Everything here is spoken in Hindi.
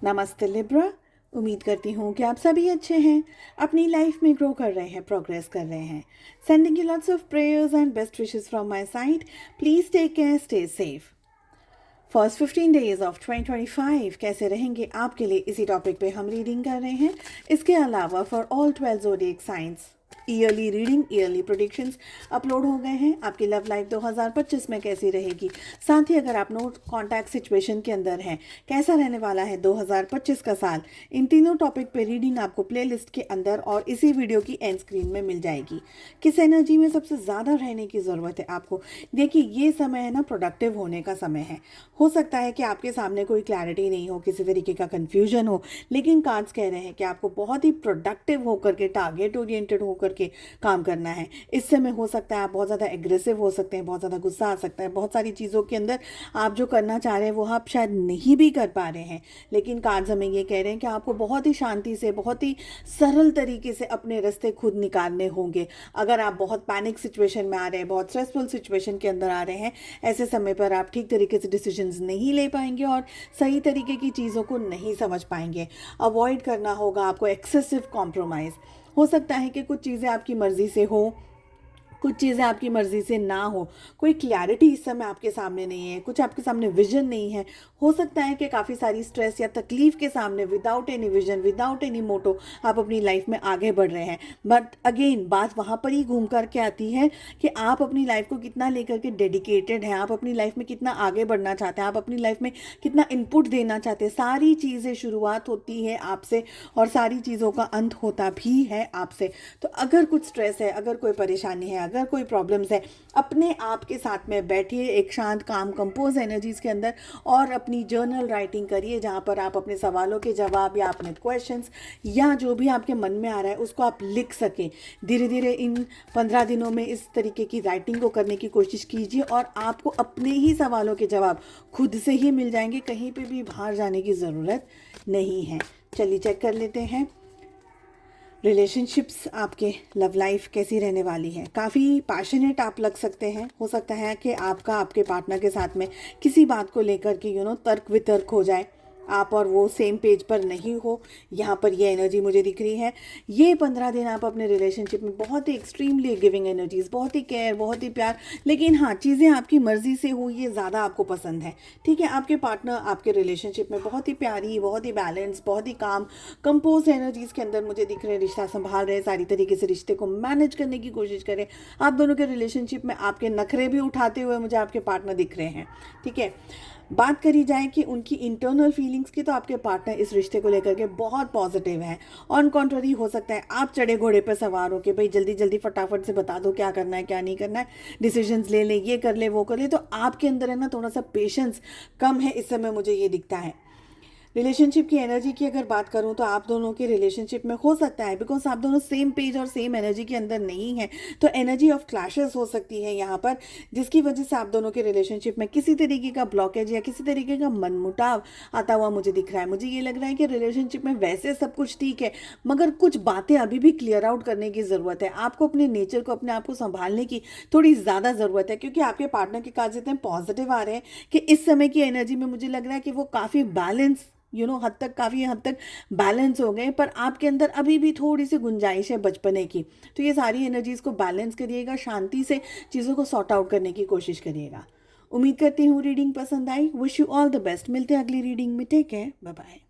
नमस्ते लिब्रा। उम्मीद करती हूँ कि आप सभी अच्छे हैं, अपनी लाइफ में ग्रो कर रहे हैं, प्रोग्रेस कर रहे हैं। Sending you lots of prayers and best wishes from my side. Please take care, stay safe. First 15 days of 2025 कैसे रहेंगे आपके लिए, इसी टॉपिक पे हम रीडिंग कर रहे हैं। इसके अलावा for all 12 zodiac science yearly reading, yearly predictions upload हो गए हैं। आपकी लव लाइफ 2025 में कैसी रहेगी, साथ ही अगर आप नो कॉन्टैक्ट सिचुएशन के अंदर हैं, कैसा रहने वाला है 2025 का साल, इन तीनों टॉपिक पे रीडिंग आपको प्लेलिस्ट के अंदर और इसी वीडियो की एंड स्क्रीन में मिल जाएगी। किस एनर्जी में सबसे ज़्यादा रहने की ज़रूरत है आपको, देखिए ये समय है ना, प्रोडक्टिव होने का समय है। हो सकता है कि आपके सामने कोई क्लैरिटी नहीं हो, किसी तरीके का कन्फ्यूजन हो, लेकिन कार्ड्स कह रहे हैं कि आपको बहुत ही प्रोडक्टिव होकर के, टारगेट ओरिएंटेड होकर के काम करना है। इस समय हो सकता है आप बहुत ज़्यादा एग्रेसिव हो सकते हैं, बहुत ज़्यादा गुस्सा आ सकता है, बहुत सारी चीज़ों के अंदर आप जो करना चाह रहे हैं वो आप शायद नहीं भी कर पा रहे हैं। लेकिन कार्ड्स हमें ये कह रहे हैं कि आपको बहुत ही शांति से, बहुत ही सरल तरीके से अपने रास्ते खुद निकालने होंगे। अगर आप बहुत पैनिक सिचुएशन में आ रहे हैं, बहुत स्ट्रेसफुल सिचुएशन के अंदर आ रहे हैं, ऐसे समय पर आप ठीक तरीके से डिसीजंस नहीं ले पाएंगे और सही तरीके की चीज़ों को नहीं समझ पाएंगे। अवॉइड करना होगा आपको एक्सेसिव कॉम्प्रोमाइज़। हो सकता है कि कुछ चीज़ें आपकी मर्ज़ी से हो, कुछ चीज़ें आपकी मर्ज़ी से ना हो, कोई क्लैरिटी इस समय आपके सामने नहीं है, कुछ आपके सामने विजन नहीं है। हो सकता है कि काफ़ी सारी स्ट्रेस या तकलीफ के सामने without any vision, without any motto आप अपनी लाइफ में आगे बढ़ रहे हैं। बट अगेन बात वहाँ पर ही घूम कर के आती है कि आप अपनी लाइफ को कितना लेकर के डेडिकेटेड हैं, आप अपनी लाइफ में कितना आगे बढ़ना चाहते हैं, आप अपनी लाइफ में कितना इनपुट देना चाहते हैं। सारी चीज़ें शुरुआत होती है आपसे और सारी चीज़ों का अंत होता भी है आपसे। तो अगर कुछ स्ट्रेस है, अगर कोई परेशानी है, अगर कोई प्रॉब्लम्स है, अपने आप के साथ में बैठिए एक शांत, काम, कंपोज एनर्जीज के अंदर और अपनी जर्नल राइटिंग करिए, जहाँ पर आप अपने सवालों के जवाब या अपने क्वेश्चंस या जो भी आपके मन में आ रहा है उसको आप लिख सकें। धीरे धीरे इन 15 दिनों में इस तरीके की राइटिंग को करने की कोशिश कीजिए और आपको अपने ही सवालों के जवाब खुद से ही मिल जाएंगे, कहीं पर भी बाहर जाने की ज़रूरत नहीं है। चलिए चेक कर लेते हैं रिलेशनशिप्स, आपके लव लाइफ कैसी रहने वाली है। काफ़ी पैशनेट आप लग सकते हैं। हो सकता है कि आपका आपके पार्टनर के साथ में किसी बात को लेकर के तर्क वितर्क हो जाए, आप और वो सेम पेज पर नहीं हो। यहाँ पर ये एनर्जी मुझे दिख रही है। ये 15 दिन आप अपने रिलेशनशिप में बहुत ही एक्सट्रीमली गिविंग एनर्जीज, बहुत ही केयर, बहुत ही प्यार, लेकिन हाँ चीज़ें आपकी मर्जी से हो ये ज़्यादा आपको पसंद है। ठीक है, आपके पार्टनर आपके रिलेशनशिप में बहुत ही प्यारी, बहुत ही बैलेंस, बहुत ही काम, कंपोज एनर्जीज के अंदर मुझे दिख रहे हैं, रिश्ता संभाल रहे हैं, सारी तरीके से रिश्ते को मैनेज करने की कोशिश करें। आप दोनों के रिलेशनशिप में आपके नखरे भी उठाते हुए मुझे आपके पार्टनर दिख रहे हैं। ठीक है, बात करी जाए कि उनकी इंटरनल फीलिंग्स की, तो आपके पार्टनर इस रिश्ते को लेकर के बहुत पॉजिटिव हैं। ऑन कॉन्ट्ररी हो सकता है आप चढ़े घोड़े पर सवार हो कि भाई जल्दी जल्दी फटाफट से बता दो क्या करना है क्या नहीं करना है, डिसीजंस ले ले, ये कर ले वो कर ले। तो आपके अंदर है ना थोड़ा सा पेशेंस कम है इस समय, मुझे ये दिखता है। रिलेशनशिप की एनर्जी की अगर बात करूं तो आप दोनों के रिलेशनशिप में हो सकता है, बिकॉज आप दोनों सेम पेज और सेम एनर्जी के अंदर नहीं है, तो एनर्जी ऑफ क्लैशेस हो सकती है यहाँ पर, जिसकी वजह से आप दोनों के रिलेशनशिप में किसी तरीके का ब्लॉकेज या किसी तरीके का मनमुटाव आता हुआ मुझे दिख रहा है। मुझे ये लग रहा है कि रिलेशनशिप में वैसे सब कुछ ठीक है, मगर कुछ बातें अभी भी क्लियर आउट करने की ज़रूरत है। आपको अपने नेचर को, अपने आप को संभालने की थोड़ी ज़्यादा ज़रूरत है, क्योंकि आपके पार्टनर के काज इतने पॉजिटिव आ रहे हैं कि इस समय की एनर्जी में मुझे लग रहा है कि वो काफ़ी बैलेंस काफ़ी हद तक बैलेंस हो गए, पर आपके अंदर अभी भी थोड़ी सी गुंजाइश है बचपने की। तो ये सारी एनर्जीज को बैलेंस करिएगा, शांति से चीज़ों को सॉर्ट आउट करने की कोशिश करिएगा। उम्मीद करती हूँ रीडिंग पसंद आई। Wish you all the best. मिलते हैं अगली रीडिंग में। Take care, bye bye.